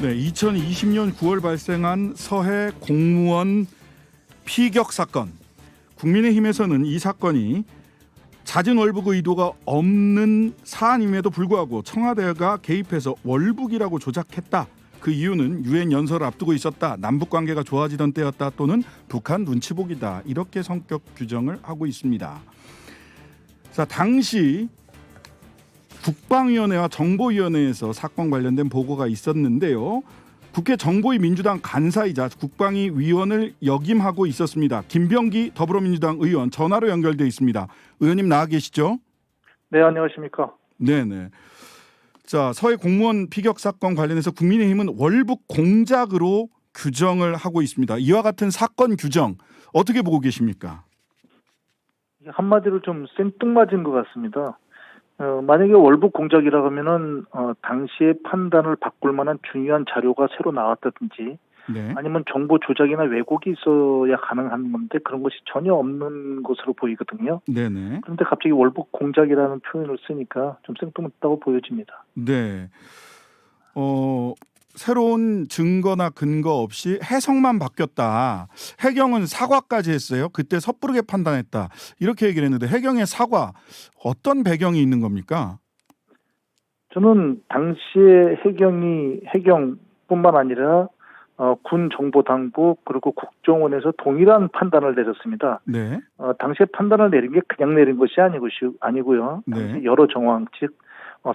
네, 2020년 9월 발생한 서해 공무원 피격 사건. 국민의힘에서는 이 사건이 잦은 월북 의도가 없는 사안임에도 불구하고 청와대가 개입해서 월북이라고 조작했다. 그 이유는 유엔 연설을 앞두고 있었다. 남북 관계가 좋아지던 때였다. 또는 북한 눈치 보기다. 이렇게 성격 규정을 하고 있습니다. 자, 당시 국방위원회와 정보위원회에서 사건 관련된 보고가 있었는데요. 국회 정보위 민주당 간사이자 국방위 위원을 역임하고 있었습니다. 김병기 더불어민주당 의원 전화로 연결돼 있습니다. 의원님 나와 계시죠? 네, 안녕하십니까. 네네. 자, 서해 공무원 피격 사건 관련해서 국민의힘은 월북 공작으로 규정을 하고 있습니다. 이와 같은 사건 규정 어떻게 보고 계십니까? 한마디로 좀 생뚱맞은 것 같습니다. 만약에 월북 공작이라고 하면은 당시의 판단을 바꿀 만한 중요한 자료가 새로 나왔다든지 네. 아니면 정보 조작이나 왜곡이 있어야 가능한 건데 그런 것이 전혀 없는 것으로 보이거든요. 네네. 그런데 갑자기 월북 공작이라는 표현을 쓰니까 좀 생뚱맞다고 보여집니다. 네. 새로운 증거나 근거 없이 해석만 바뀌었다. 해경은 사과까지 했어요. 그때 섣부르게 판단했다. 이렇게 얘기를 했는데 해경의 사과 어떤 배경이 있는 겁니까? 저는 당시에 해경뿐만 아니라 군 정보당국 그리고 국정원에서 동일한 판단을 내렸습니다. 네. 당시에 판단을 내린 게 그냥 내린 것이 아니고요. 당시 네. 여러 정황, 즉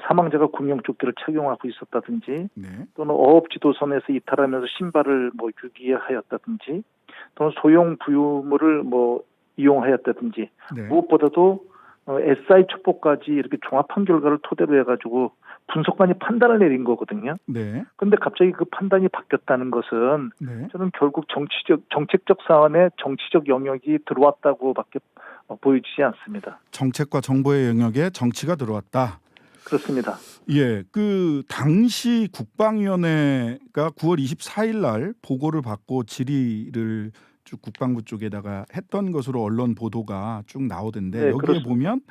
사망자가 구명조끼를 착용하고 있었다든지 네. 또는 어업지도선에서 이탈하면서 신발을 유기하였다든지 또는 소형 부유물을 이용하였다든지 네. 무엇보다도 SI 첩보까지 이렇게 종합한 결과를 토대로 해가지고 분석관이 판단을 내린 거거든요. 네. 그런데 갑자기 그 판단이 바뀌었다는 것은 네. 저는 결국 정책적 사안에 정치적 영역이 들어왔다고밖에 보여지지 않습니다. 정책과 정보의 영역에 정치가 들어왔다. 그렇습니다. 예, 그 당시 국방위원회가 9월 24일 날 보고를 받고 질의를 쭉 국방부 쪽에다가 했던 것으로 언론 보도가 쭉 나오던데 네, 여기에 그렇습니다. 보면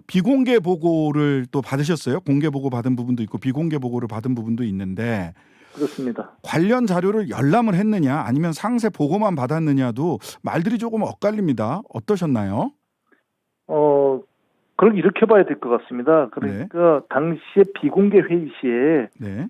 비공개 보고를 또 받으셨어요. 공개 보고 받은 부분도 있고 비공개 보고를 받은 부분도 있는데 그렇습니다. 관련 자료를 열람을 했느냐 아니면 상세 보고만 받았느냐도 말들이 조금 엇갈립니다. 어떠셨나요? 그걸 이렇게 봐야 될 것 같습니다. 그러니까 당시에 비공개 회의 시에 네.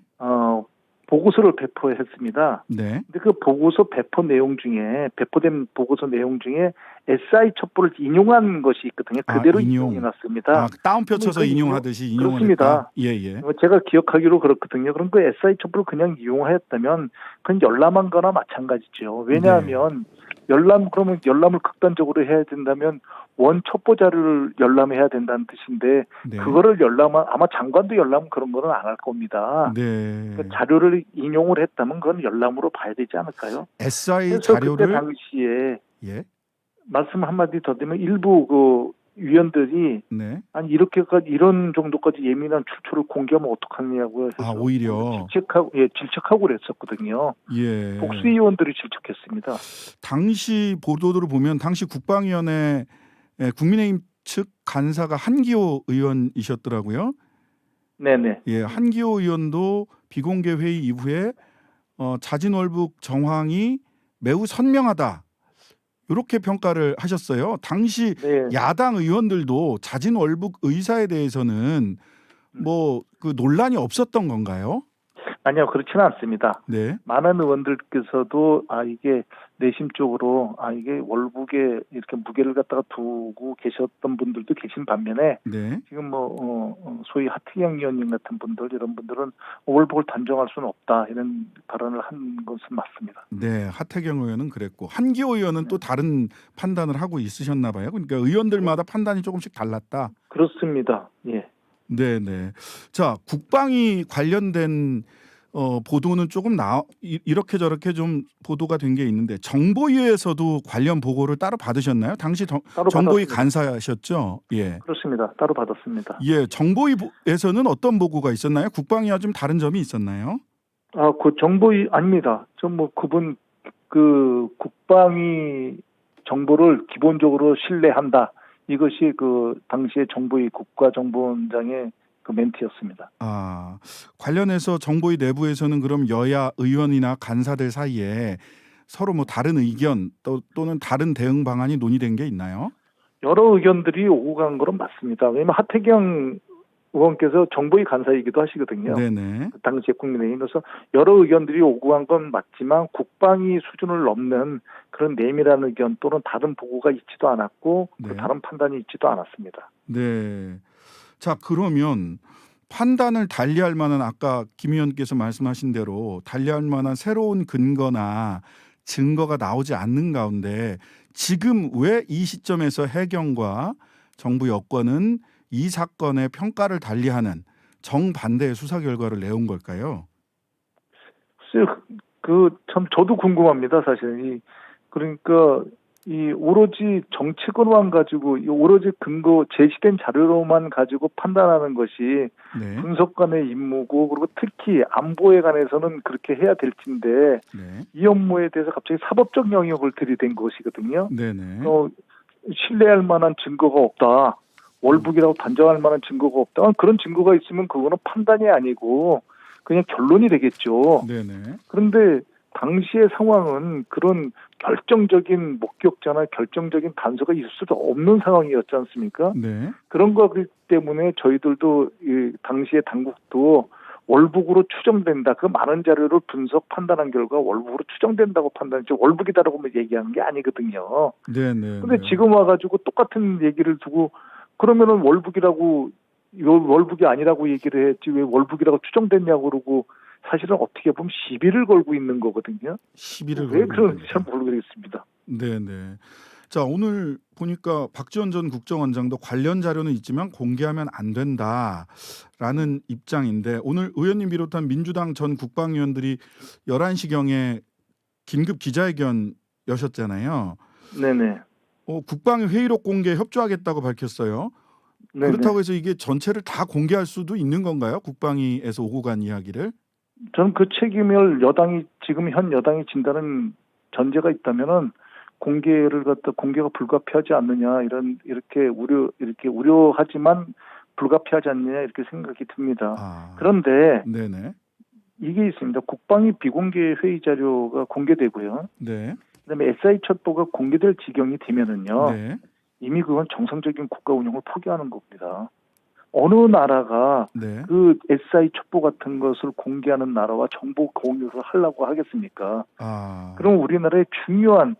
보고서를 배포했습니다. 네. 근데 그 보고서 배포된 보고서 내용 중에 SI 첩보를 인용한 것이 있거든요. 그대로 인용해 놨습니다. 다운표 쳐서 인용하듯이 인용을 그렇습니다. 했다. 예. 제가 기억하기로 그렇거든요. 그럼 그 SI 첩보를 그냥 이용하였다면 그건 열람한 거나 마찬가지죠. 왜냐하면 그러면 열람을 극단적으로 해야 된다면 원 첩보 자료를 열람해야 된다는 뜻인데 네. 그거를 아마 장관도 열람 그런 거는 안 할 겁니다. 네. 그러니까 자료를 인용을 했다면 그건 열람으로 봐야 되지 않을까요? SI 그래서 자료를 그때 당시에 예. 말씀 한마디 더 드리면 일부 그 위원들이 네. 아니 이런 정도까지 예민한 출처를 공개하면 어떡하냐고 해서 오히려 질책하고 그랬었거든요. 예. 복수 의원들이 질책했습니다. 당시 보도들을 보면 당시 국방위원회 국민의힘 측 간사가 한기호 의원이셨더라고요. 네네. 예, 한기호 의원도 비공개 회의 이후에 자진 월북 정황이 매우 선명하다. 이렇게 평가를 하셨어요. 당시 네. 야당 의원들도 자진 월북 의사에 대해서는 그 논란이 없었던 건가요? 아니요, 그렇지는 않습니다. 네. 많은 의원들께서도 이게 내심적으로 이게 월북에 이렇게 무게를 갖다가 두고 계셨던 분들도 계신 반면에 네. 지금 소위 하태경 의원님 같은 분들 이런 분들은 월북을 단정할 수는 없다 이런 발언을 한 것은 맞습니다. 네, 하태경 의원은 그랬고 한기호 의원은 또 다른 판단을 하고 있으셨나 봐요. 그러니까 의원들마다 판단이 조금씩 달랐다. 그렇습니다. 예. 네. 자, 국방위 관련된 보도는 조금 이렇게 저렇게 좀 보도가 된 게 있는데 정보위에서도 관련 보고를 따로 받으셨나요? 당시 정보위 받았습니다. 간사셨죠? 예. 그렇습니다. 따로 받았습니다. 예, 정보위에서는 어떤 보고가 있었나요? 국방위와 좀 다른 점이 있었나요? 그 정보위 아닙니다. 그 국방위 정보를 기본적으로 신뢰한다. 이것이 그 당시에 정보위 국가정보원장의 그 멘트였습니다. 관련해서 정보위 내부에서는 그럼 여야 의원이나 간사들 사이에 서로 뭐 다른 의견 또는 다른 대응 방안이 논의된 게 있나요? 여러 의견들이 오고 간 거는 맞습니다. 왜냐하면 하태경 의원께서 정보위 간사이기도 하시거든요. 네네. 그 당시에 국민의힘에서 여러 의견들이 오고 간 건 맞지만 국방위 수준을 넘는 그런 내밀한 의견 또는 다른 보고가 있지도 않았고 네. 다른 판단이 있지도 않았습니다. 네. 자, 그러면 판단을 달리할 만한 아까 김 의원께서 말씀하신 대로 달리할 만한 새로운 근거나 증거가 나오지 않는 가운데 지금 왜 이 시점에서 해경과 정부 여권은 이 사건의 평가를 달리하는 정반대의 수사 결과를 내온 걸까요? 글쎄요, 참 저도 궁금합니다, 사실. 그러니까 오로지 정치권만 가지고 오로지 근거 제시된 자료로만 가지고 판단하는 것이 네. 분석관의 임무고 그리고 특히 안보에 관해서는 그렇게 해야 될 텐데 네. 이 업무에 대해서 갑자기 사법적 영역을 들이댄 것이거든요. 네네. 신뢰할 만한 증거가 없다. 월북이라고 단정할 만한 증거가 없다. 그런 증거가 있으면 그거는 판단이 아니고 그냥 결론이 되겠죠. 네네. 그런데 당시의 상황은 그런 결정적인 목격자나 결정적인 단서가 있을 수도 없는 상황이었지 않습니까? 네. 그런 거기 때문에 저희들도 당시의 당국도 월북으로 추정된다. 그 많은 자료를 분석 판단한 결과 월북으로 추정된다고 판단했죠. 월북이다라고 얘기하는 게 아니거든요. 네네. 근데 지금 와가지고 똑같은 얘기를 두고 그러면은 월북이 아니라고 얘기를 했지 왜 월북이라고 추정됐냐고 그러고 사실은 어떻게 보면 시비를 걸고 있는 거거든요. 시비를 왜 걸고 그런지 있는 잘 거죠. 모르겠습니다. 네네. 자, 오늘 보니까 박지원 전 국정원장도 관련 자료는 있지만 공개하면 안 된다라는 입장인데 오늘 의원님 비롯한 민주당 전 국방위원들이 11시경에 긴급 기자회견 여셨잖아요. 네네. 국방위 회의록 공개 협조하겠다고 밝혔어요. 네네. 그렇다고 해서 이게 전체를 다 공개할 수도 있는 건가요? 국방위에서 오고 간 이야기를? 저는 그 책임을 지금 현 여당이 진다는 전제가 있다면은 공개가 불가피하지 않느냐 이렇게 우려하지만 불가피하지 않느냐 이렇게 생각이 듭니다. 그런데 네네. 이게 있습니다. 국방위 비공개 회의 자료가 공개되고요. 네. 그다음에 SI 첩보가 공개될 지경이 되면은요. 네. 이미 그건 정상적인 국가 운영을 포기하는 겁니다. 어느 나라가 네. 그 SI 첩보 같은 것을 공개하는 나라와 정보 공유를 하려고 하겠습니까? 그럼 우리나라의 중요한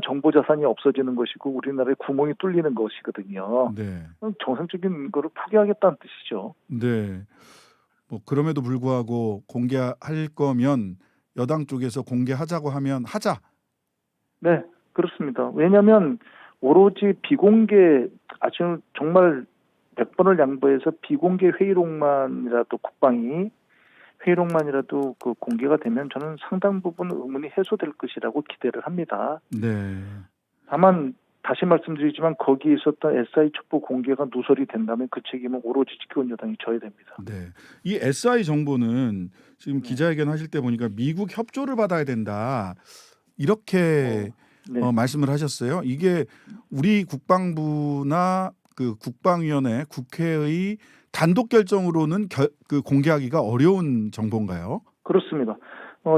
정보 자산이 없어지는 것이고 우리나라의 구멍이 뚫리는 것이거든요. 네. 정상적인 거를 포기하겠다는 뜻이죠. 네. 뭐 그럼에도 불구하고 공개할 거면 여당 쪽에서 공개하자고 하면 하자. 네, 그렇습니다. 왜냐하면 오로지 비공개 아주 정말 100번을 양보해서 비공개 회의록만이라도 국방이 회의록만이라도 그 공개가 되면 저는 상당 부분 의문이 해소될 것이라고 기대를 합니다. 네. 다만 다시 말씀드리지만 거기에 있었던 SI 첩보 공개가 누설이 된다면 그 책임은 오로지 집권 여당이 져야 됩니다. 네. 이 SI 정보는 지금 기자회견 하실 때 보니까 미국 협조를 받아야 된다. 이렇게 말씀을 하셨어요. 이게 우리 국방부나 그 국방위원회 국회의 단독 결정으로는 공개하기가 어려운 정보인가요? 그렇습니다.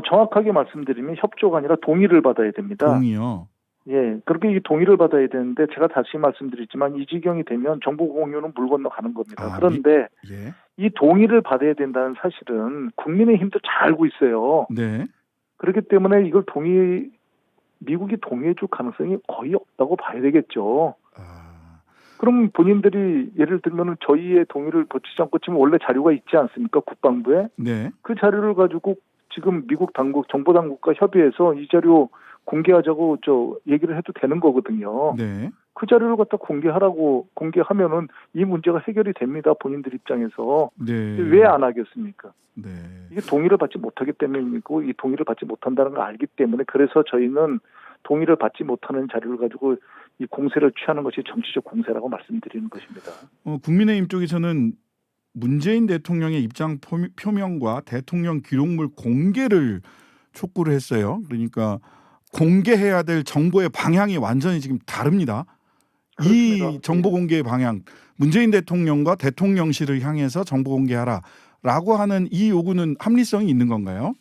정확하게 말씀드리면 협조가 아니라 동의를 받아야 됩니다. 동의요? 예, 그렇게 이 동의를 받아야 되는데 제가 다시 말씀드리지만 이 지경이 되면 정보 공유는 물 건너 가는 겁니다. 그런데 이 동의를 받아야 된다는 사실은 국민의힘도 잘 알고 있어요. 네. 그렇기 때문에 이걸 미국이 동의해 줄 가능성이 거의 없다고 봐야 되겠죠. 그럼 본인들이 예를 들면 저희의 동의를 거치지 않고 지금 원래 자료가 있지 않습니까? 국방부에. 네. 그 자료를 가지고 지금 미국 당국, 정보 당국과 협의해서 이 자료 공개하자고 얘기를 해도 되는 거거든요. 네. 그 자료를 갖다 공개하면은 이 문제가 해결이 됩니다. 본인들 입장에서. 네. 왜 안 하겠습니까? 네. 이게 동의를 받지 못하기 때문이고 이 동의를 받지 못한다는 걸 알기 때문에 그래서 저희는 동의를 받지 못하는 자료를 가지고 이 공세를 취하는 것이 정치적 공세라고 말씀드리는 것입니다. 국민의힘 쪽에서는 문재인 대통령의 입장 표명과 대통령 기록물 공개를 촉구를 했어요. 그러니까 공개해야 될 정보의 방향이 완전히 지금 다릅니다. 이 그렇습니다. 정보 공개 방향, 문재인 대통령과 대통령실을 향해서 정보 공개하라라고 하는 이 요구는 합리성이 있는 건가요?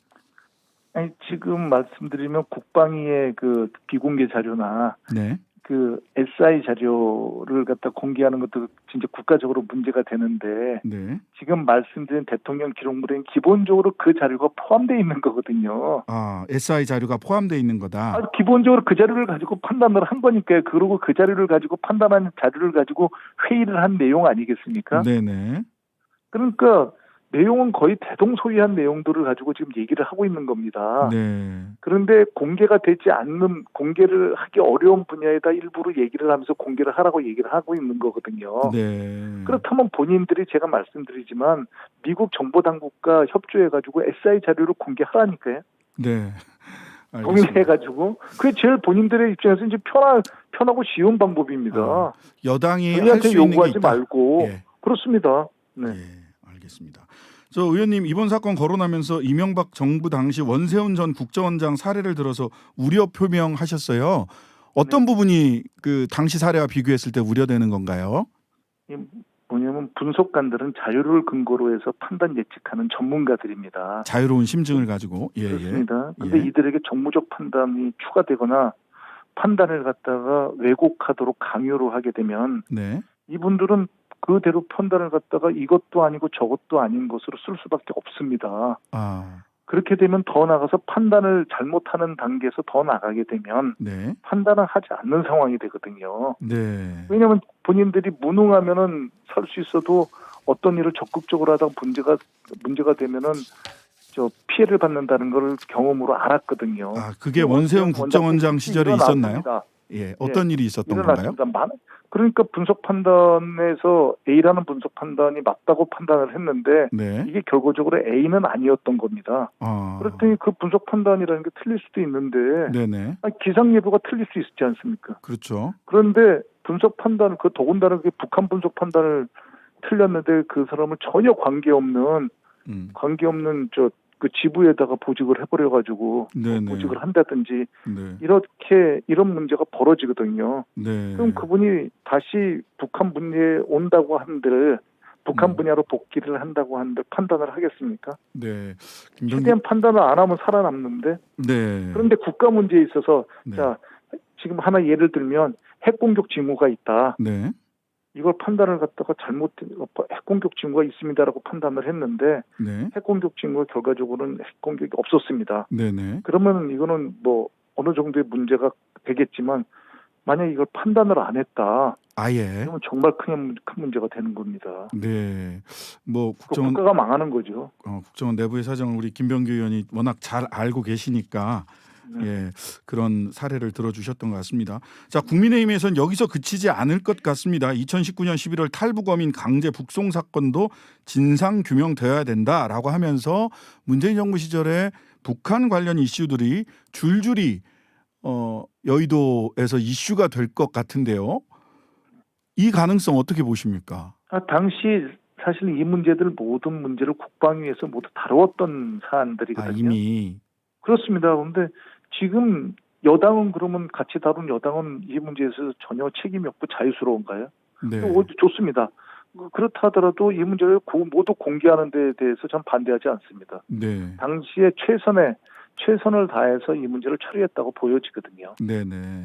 아니, 지금 말씀드리면 국방위의 그 비공개 자료나 네. 그 SI 자료를 갖다 공개하는 것도 진짜 국가적으로 문제가 되는데 네. 지금 말씀드린 대통령 기록물엔 기본적으로 그 자료가 포함되어 있는 거거든요. 아, SI 자료가 포함되어 있는 거다. 기본적으로 그 자료를 가지고 판단을 한 거니까요. 그리고 그 자료를 가지고 판단한 자료를 가지고 회의를 한 내용 아니겠습니까? 네네. 그러니까 내용은 거의 대동소이한 내용들을 가지고 지금 얘기를 하고 있는 겁니다. 네. 그런데 공개가 되지 않는, 공개를 하기 어려운 분야에다 일부러 얘기를 하면서 공개를 하라고 얘기를 하고 있는 거거든요. 네. 그렇다면 본인들이, 제가 말씀드리지만 미국 정보당국과 협조해가지고 SI 자료를 공개하라니까요. 네. 알겠습니다. 동의해가지고 그게 제일 본인들의 입장에서 이제 편하고 쉬운 방법입니다. 여당이 할 저희한테 수 있는 게 요구하지 있다. 말고. 예. 그렇습니다. 네. 예, 알겠습니다. 저 의원님, 이번 사건 거론하면서 이명박 정부 당시 원세훈 전 국정원장 사례를 들어서 우려 표명하셨어요. 어떤 부분이 그 당시 사례와 비교했을 때 우려되는 건가요? 뭐냐면 분석관들은 자료를 근거로 해서 판단 예측하는 전문가들입니다. 자유로운 심증을 가지고. 예, 그렇습니다. 그런데 예. 이들에게 정무적 판단이 추가되거나 판단을 갖다가 왜곡하도록 강요를 하게 되면 네. 이분들은 그대로 판단을 갖다가 이것도 아니고 저것도 아닌 것으로 쓸 수밖에 없습니다. 아, 그렇게 되면 더 나가서 판단을 잘못하는 단계에서 더 나가게 되면 네. 판단을 하지 않는 상황이 되거든요. 네. 왜냐하면 본인들이 무능하면은 살 수 있어도 어떤 일을 적극적으로 하다가 문제가 되면은 저 피해를 받는다는 걸 경험으로 알았거든요. 아, 그게 원세훈 국정원장 시절에 있었나요? 일어났습니다. 예, 어떤 일이 있었던 건가요? 일어났습니다. 그러니까 분석 판단에서 A라는 분석 판단이 맞다고 판단을 했는데 네. 이게 결과적으로 A는 아니었던 겁니다. 아, 그랬더니 그 분석 판단이라는 게 틀릴 수도 있는데 네네. 기상 예보가 틀릴 수 있지 않습니까? 그렇죠. 그런데 분석 판단, 그 더군다나 그 북한 분석 판단을 틀렸는데 그 사람을 전혀 관계없는 그 지부에다가 보직을 해버려가지고 네네. 보직을 한다든지 네. 이런 문제가 벌어지거든요. 네. 그럼 그분이 다시 북한 분야에 온다고 한들 북한 분야로 복귀를 한다고 한들 판단을 하겠습니까? 네. 최대한 판단을 안 하면 살아남는데 네. 그런데 국가 문제에 있어서 네. 자 지금 하나 예를 들면 핵공격 징후가 있다. 네. 이걸 판단을 갖다가 핵공격 징후가 있습니다라고 판단을 했는데 네. 핵공격 징후가 결과적으로는 핵공격이 없었습니다. 네네. 그러면 이거는 뭐 어느 정도의 문제가 되겠지만 만약 이걸 판단을 안 했다. 아예. 그러면 정말 큰 문제가 되는 겁니다. 네. 뭐 국정원, 국가가 망하는 거죠. 국정원 내부의 사정을 우리 김병규 의원이 워낙 잘 알고 계시니까 예, 그런 사례를 들어주셨던 것 같습니다. 자, 국민의힘에서는 여기서 그치지 않을 것 같습니다. 2019년 11월 탈북어민 강제 북송 사건도 진상 규명되어야 된다라고 하면서 문재인 정부 시절에 북한 관련 이슈들이 줄줄이 여의도에서 이슈가 될 것 같은데요. 이 가능성 어떻게 보십니까? 당시 사실 이 문제들 모든 문제를 국방위에서 모두 다루었던 사안들이거든요. 이미. 그렇습니다. 그런데 지금 여당은 그러면 같이 다룬 여당은 이 문제에서 전혀 책임이 없고 자유스러운가요? 네. 좋습니다. 그렇다 하더라도 이 문제를 모두 공개하는 데 대해서 전 반대하지 않습니다. 네. 당시에 최선을 다해서 이 문제를 처리했다고 보여지거든요. 네네.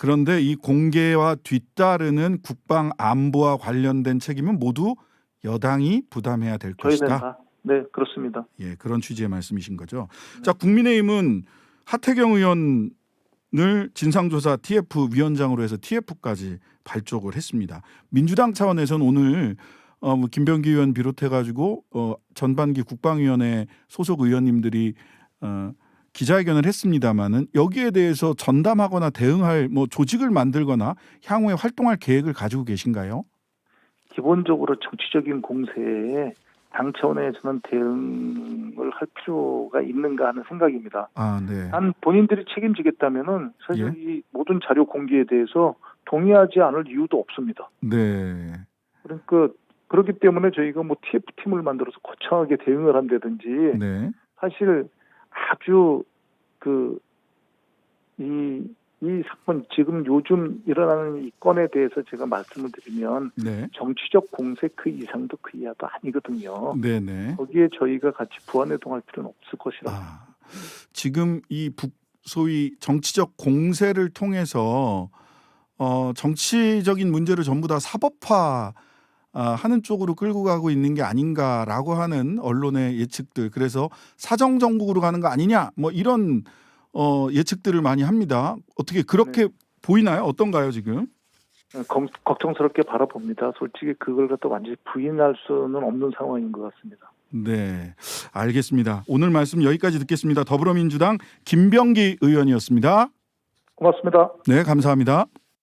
그런데 이 공개와 뒤따르는 국방 안보와 관련된 책임은 모두 여당이 부담해야 될 것이다. 네, 그렇습니다. 예, 그런 취지의 말씀이신 거죠. 자, 국민의힘은 하태경 의원을 진상조사 TF 위원장으로 해서 TF까지 발족을 했습니다. 민주당 차원에서는 오늘 김병기 의원 비롯해가지고 전반기 국방위원회 소속 의원님들이 기자회견을 했습니다마는 여기에 대해서 전담하거나 대응할 조직을 만들거나 향후에 활동할 계획을 가지고 계신가요? 기본적으로 정치적인 공세에 당 차원에서는 대응을 할 필요가 있는가 하는 생각입니다. 네. 단 본인들이 책임지겠다면은 사실 이 모든 자료 공개에 대해서 동의하지 않을 이유도 없습니다. 네. 그러니까 그렇기 때문에 저희가 TF팀을 만들어서 거창하게 대응을 한다든지 사실 아주 이 이 사건 지금 요즘 일어나는 이 건에 대해서 제가 말씀을 드리면 네. 정치적 공세 그 이상도 그 이하도 아니거든요. 네네. 거기에 저희가 같이 부안해동할 필요는 없을 것이라. 지금 이 소위 정치적 공세를 통해서 정치적인 문제를 전부 다 사법화 하는 쪽으로 끌고 가고 있는 게 아닌가라고 하는 언론의 예측들, 그래서 사정 정국으로 가는 거 아니냐, 뭐 이런 예측들을 많이 합니다. 어떻게 그렇게 보이나요? 어떤가요 지금? 걱정스럽게 바라봅니다. 솔직히 그걸 갖다 완전히 부인할 수는 없는 상황인 것 같습니다. 네, 알겠습니다. 오늘 말씀 여기까지 듣겠습니다. 더불어민주당 김병기 의원이었습니다. 고맙습니다. 네, 감사합니다.